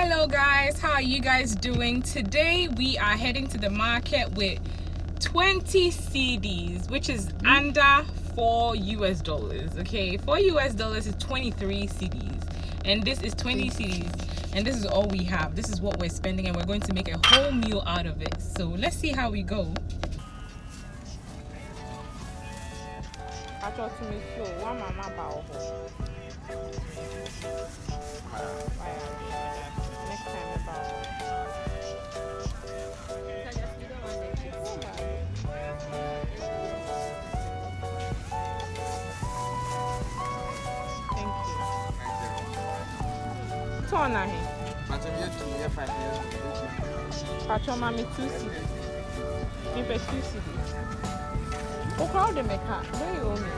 Hello guys, how are you guys doing? Today we are heading to the market with 20 CDs, which is under $4 okay? $4 is 23 CDs, and this is 20 CDs, and this is all we have. This is what we're spending, and we're going to make a whole meal out of it. So let's see how we go. Patron mommy 2 CDs. Me pay 2 CDs. Oh, how they make her? Where you owe me?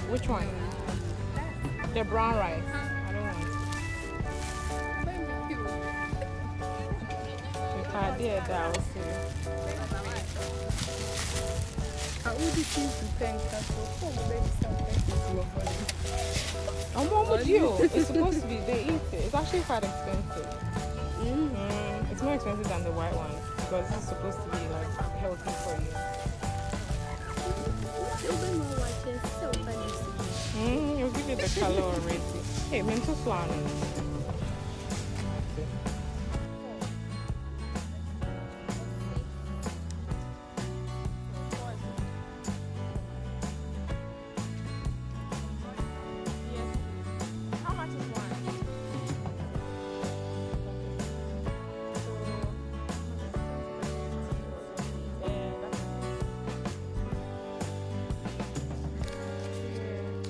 Which one? The brown rice. I don't want it. If I did that, I would say. I would be pleased to thank her for I'm one with you. It's supposed to be, they eat it. It's actually quite expensive. It's more expensive than the white one because it's supposed to be like healthy for you. You'll give it the color already. Hey, mental swan. How much is one?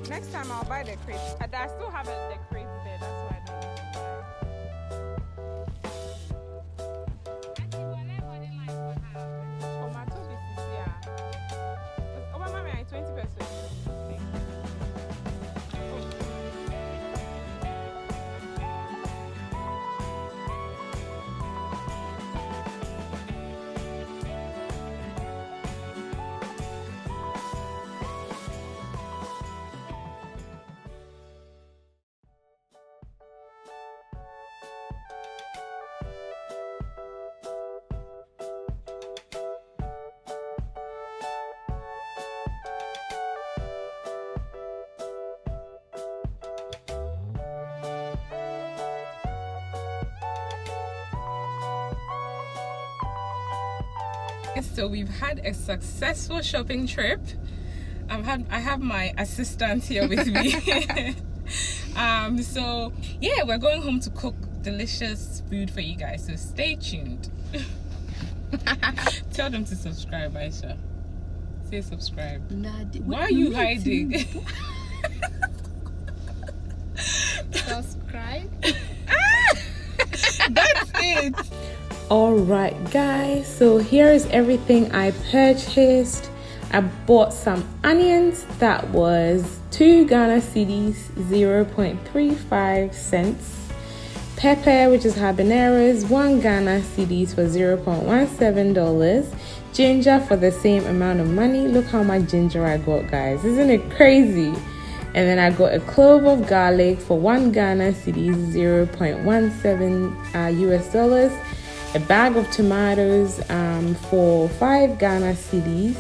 Next time I'll buy the crate. I still have the crate there, that's why I don't need to buy. Tomato this yeah. Oh, my mommy, 20 pesos. So we've had a successful shopping trip. I have my assistant here with me. So yeah, we're going home to cook delicious food for you guys, so stay tuned. Tell them to subscribe, Aisha. Say subscribe. Why are you hiding? Subscribe. That's it. Alright guys, so here is everything I purchased. I bought some onions, that was 2 Ghana cedis, 0.35 cents. Pepper, which is habaneros, 1 Ghana cedis for $0.17. Ginger for the same amount of money. Look how much ginger I got, guys. Isn't it crazy? And then I got a clove of garlic for 1 Ghana cedis, 0.17 US dollars. A bag of tomatoes for 5 Ghana cedis.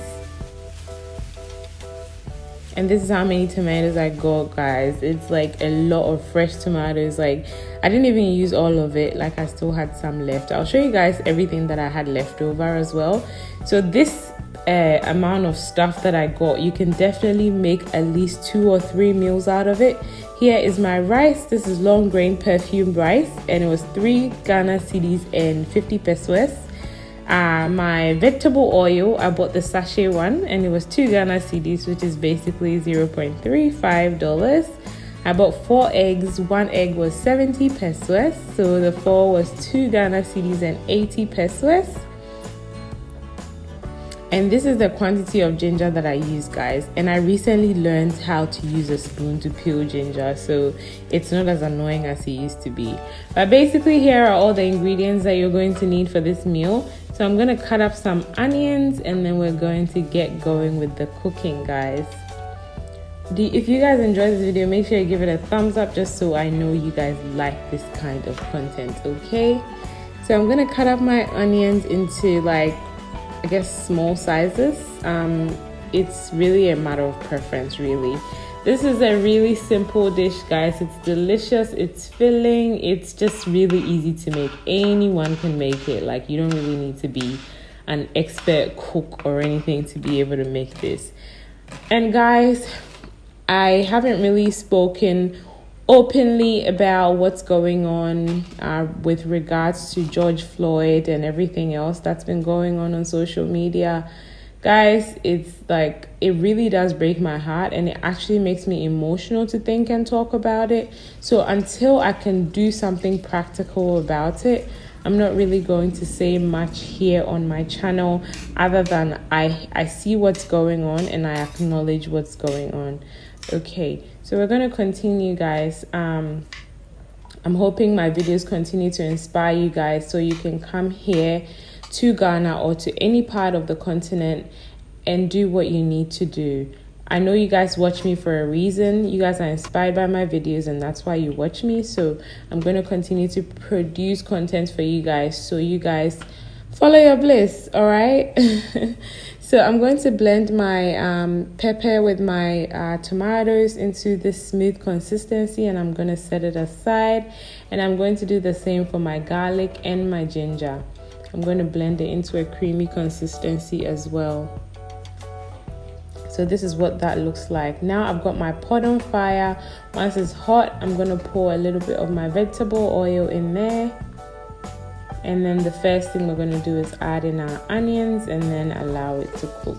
And this is how many tomatoes I got, guys. It's like a lot of fresh tomatoes. Like, I didn't even use all of it. Like, I still had some left. I'll show you guys everything that I had left over as well. So this amount of stuff that I got, you can definitely make at least 2 or 3 meals out of it. Here is my rice. This is long grain perfumed rice, and it was 3 Ghana cedis and 50 pesos. My vegetable oil, I bought the sachet one, and it was 2 Ghana cedis, which is basically $0.35. I bought 4 eggs. 1 egg was 70 pesos, so the 4 was 2 Ghana cedis and 80 pesos. And this is the quantity of ginger that I use, guys. And I recently learned how to use a spoon to peel ginger, so it's not as annoying as it used to be. But basically, here are all the ingredients that you're going to need for this meal. So I'm going to cut up some onions, and then we're going to get going with the cooking, guys. If you guys enjoyed this video, make sure you give it a thumbs up, just so I know you guys like this kind of content, okay? So I'm going to cut up my onions into, like, I guess, small sizes. It's really a matter of preference, really. This is a really simple dish, guys. It's delicious, it's filling, it's just really easy to make. Anyone can make it. Like, you don't really need to be an expert cook or anything to be able to make this. And guys, I haven't really spoken openly about what's going on with regards to George Floyd and everything else that's been going on social media. Guys, it's like, it really does break my heart, and it actually makes me emotional to think and talk about it. So until I can do something practical about it, I'm not really going to say much here on my channel, other than I see what's going on and I acknowledge what's going on. Okay, so we're going to continue, guys. I'm hoping my videos continue to inspire you guys, so you can come here to Ghana or to any part of the continent and do what you need to do. I know you guys watch me for a reason. You guys are inspired by my videos, and that's why you watch me. So I'm going to continue to produce content for you guys, so you guys follow your bliss, all right? So I'm going to blend my pepper with my tomatoes into this smooth consistency, and I'm going to set it aside. And I'm going to do the same for my garlic and my ginger. I'm going to blend it into a creamy consistency as well. So this is what that looks like. Now I've got my pot on fire. Once it's hot, I'm going to pour a little bit of my vegetable oil in there. And then the first thing we're going to do is add in our onions and then allow it to cook.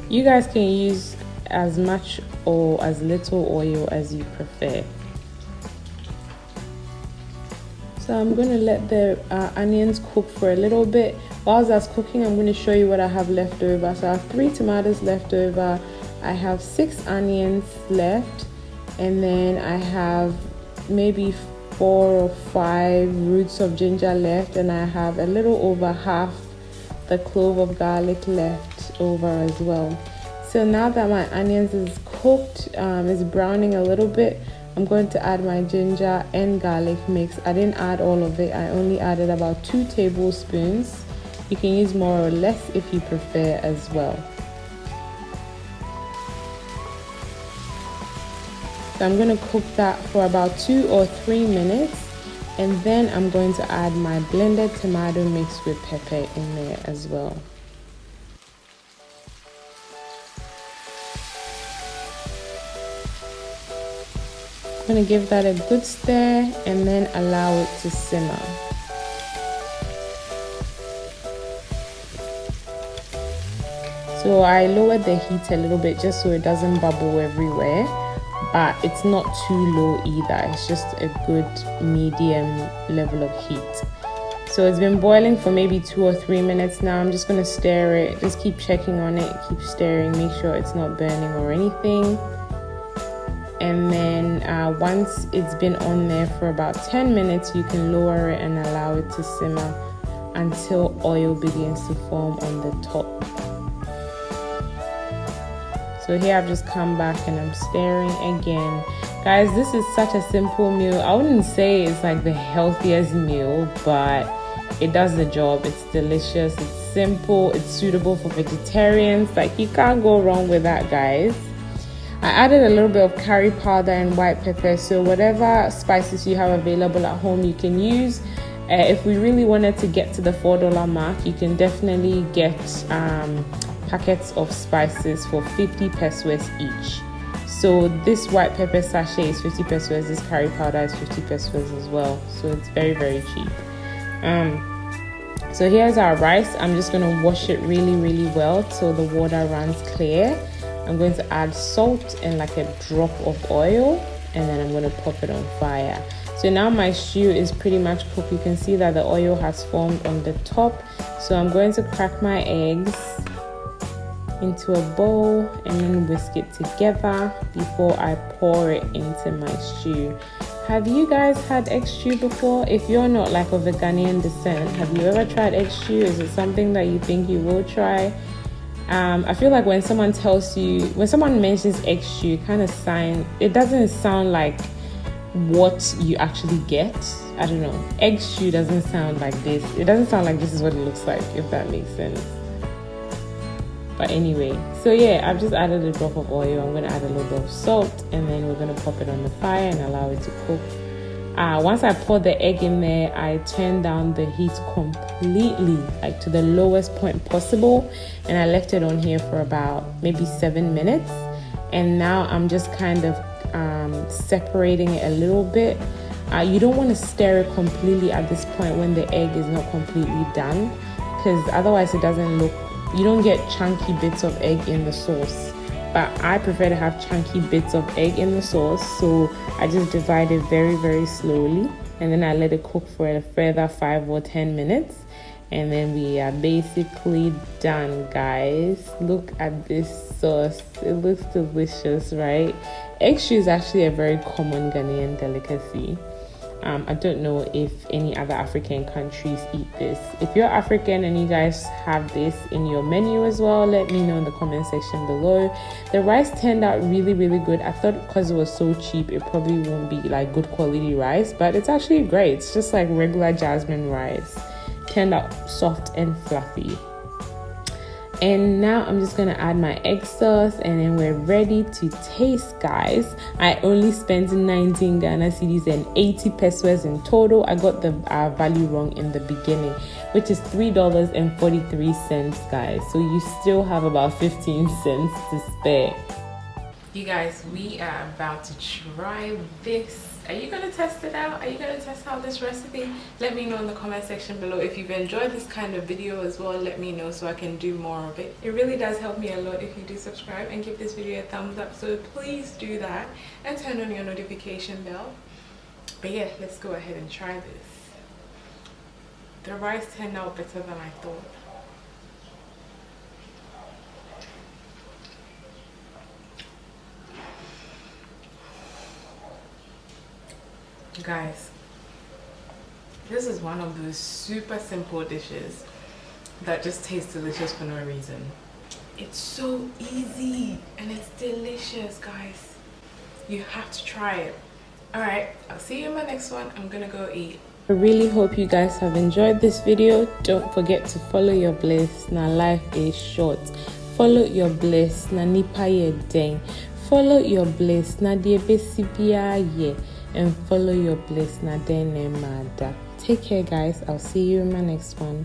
You guys can use as much or as little oil as you prefer. So I'm going to let the onions cook for a little bit. Whilst that's cooking, I'm going to show you what I have left over. So I have 3 tomatoes left over. I have 6 onions left. And then I have maybe 4 or 5 roots of ginger left, and I have a little over half the clove of garlic left over as well. So now that my onions is cooked, it's browning a little bit, I'm going to add my ginger and garlic mix. I didn't add all of it, I only added about 2 tablespoons. You can use more or less if you prefer as well. So I'm going to cook that for about 2 or 3 minutes, and then I'm going to add my blended tomato mix with pepper in there as well. I'm going to give that a good stir and then allow it to simmer. So I lowered the heat a little bit just so it doesn't bubble everywhere. But it's not too low either. It's just a good medium level of heat. So it's been boiling for maybe 2 or 3 minutes now. I'm just going to stir it. Just keep checking on it. Keep stirring. Make sure it's not burning or anything. And then once it's been on there for about 10 minutes, you can lower it and allow it to simmer until oil begins to form on the top. So here I've just come back and I'm stirring again. Guys, this is such a simple meal. I wouldn't say it's like the healthiest meal, but it does the job. It's delicious, it's simple, it's suitable for vegetarians. Like, you can't go wrong with that, guys. I added a little bit of curry powder and white pepper, so whatever spices you have available at home you can use. If we really wanted to get to the $4 mark, you can definitely get packets of spices for 50 pesos each. So this white pepper sachet is 50 pesos, this curry powder is 50 pesos as well. So it's very, very cheap. So here's our rice. I'm just going to wash it really, really well till the water runs clear. I'm going to add salt and like a drop of oil, and then I'm going to pop it on fire. So now my stew is pretty much cooked. You can see that the oil has formed on the top. So I'm going to crack my eggs into a bowl and then whisk it together before I pour it into my stew. Have you guys had egg stew before? If you're not like of a Ghanaian descent, have you ever tried egg stew? Is it something that you think you will try? I feel like when someone mentions egg stew, it doesn't sound like what you actually get. I don't know. Egg stew doesn't sound like this. It doesn't sound like this is what it looks like, if that makes sense. But anyway, so yeah, I've just added a drop of oil. I'm going to add a little bit of salt, and then we're going to pop it on the fire and allow it to cook. Once I pour the egg in there, I turn down the heat completely, like to the lowest point possible, and I left it on here for about maybe 7 minutes. And now I'm just kind of separating it a little bit. You don't want to stir it completely at this point when the egg is not completely done, because otherwise it doesn't look, you don't get chunky bits of egg in the sauce. But I prefer to have chunky bits of egg in the sauce, so I just divide it very, very slowly, and then I let it cook for a further 5 or 10 minutes, and then we are basically done, guys. Look at this sauce. It looks delicious, right? Egg stew is actually a very common Ghanaian delicacy. I don't know if any other African countries eat this. If you're African and you guys have this in your menu as well, let me know in the comment section below. The rice turned out really, really good. I thought because it was so cheap, it probably won't be like good quality rice, but it's actually great. It's just like regular jasmine rice. Turned out soft and fluffy. And now I'm just gonna add my egg sauce, and then we're ready to taste, guys. I only spent 19 Ghana cedis and 80 pesos in total. I got the value wrong in the beginning, which is $3.43, guys. So you still have about 15 cents to spare. You guys, we are about to try this. Are you going to test it out? Are you going to test out this recipe? Let me know in the comment section below. If you've enjoyed this kind of video as well, let me know so I can do more of it. It really does help me a lot if you do subscribe and give this video a thumbs up. So please do that and turn on your notification bell. But yeah, let's go ahead and try this. The rice turned out better than I thought. Guys, this is one of those super simple dishes that just tastes delicious for no reason. It's so easy and it's delicious, guys. You have to try it. Alright, I'll see you in my next one. I'm gonna go eat. I really hope you guys have enjoyed this video. Don't forget to follow your bliss. Now life is short. Follow your bliss. Na nipa ye deng. Follow your bliss. Na die besibia ye. And follow your bliss. Na dene mada. Take care, guys. I'll see you in my next one.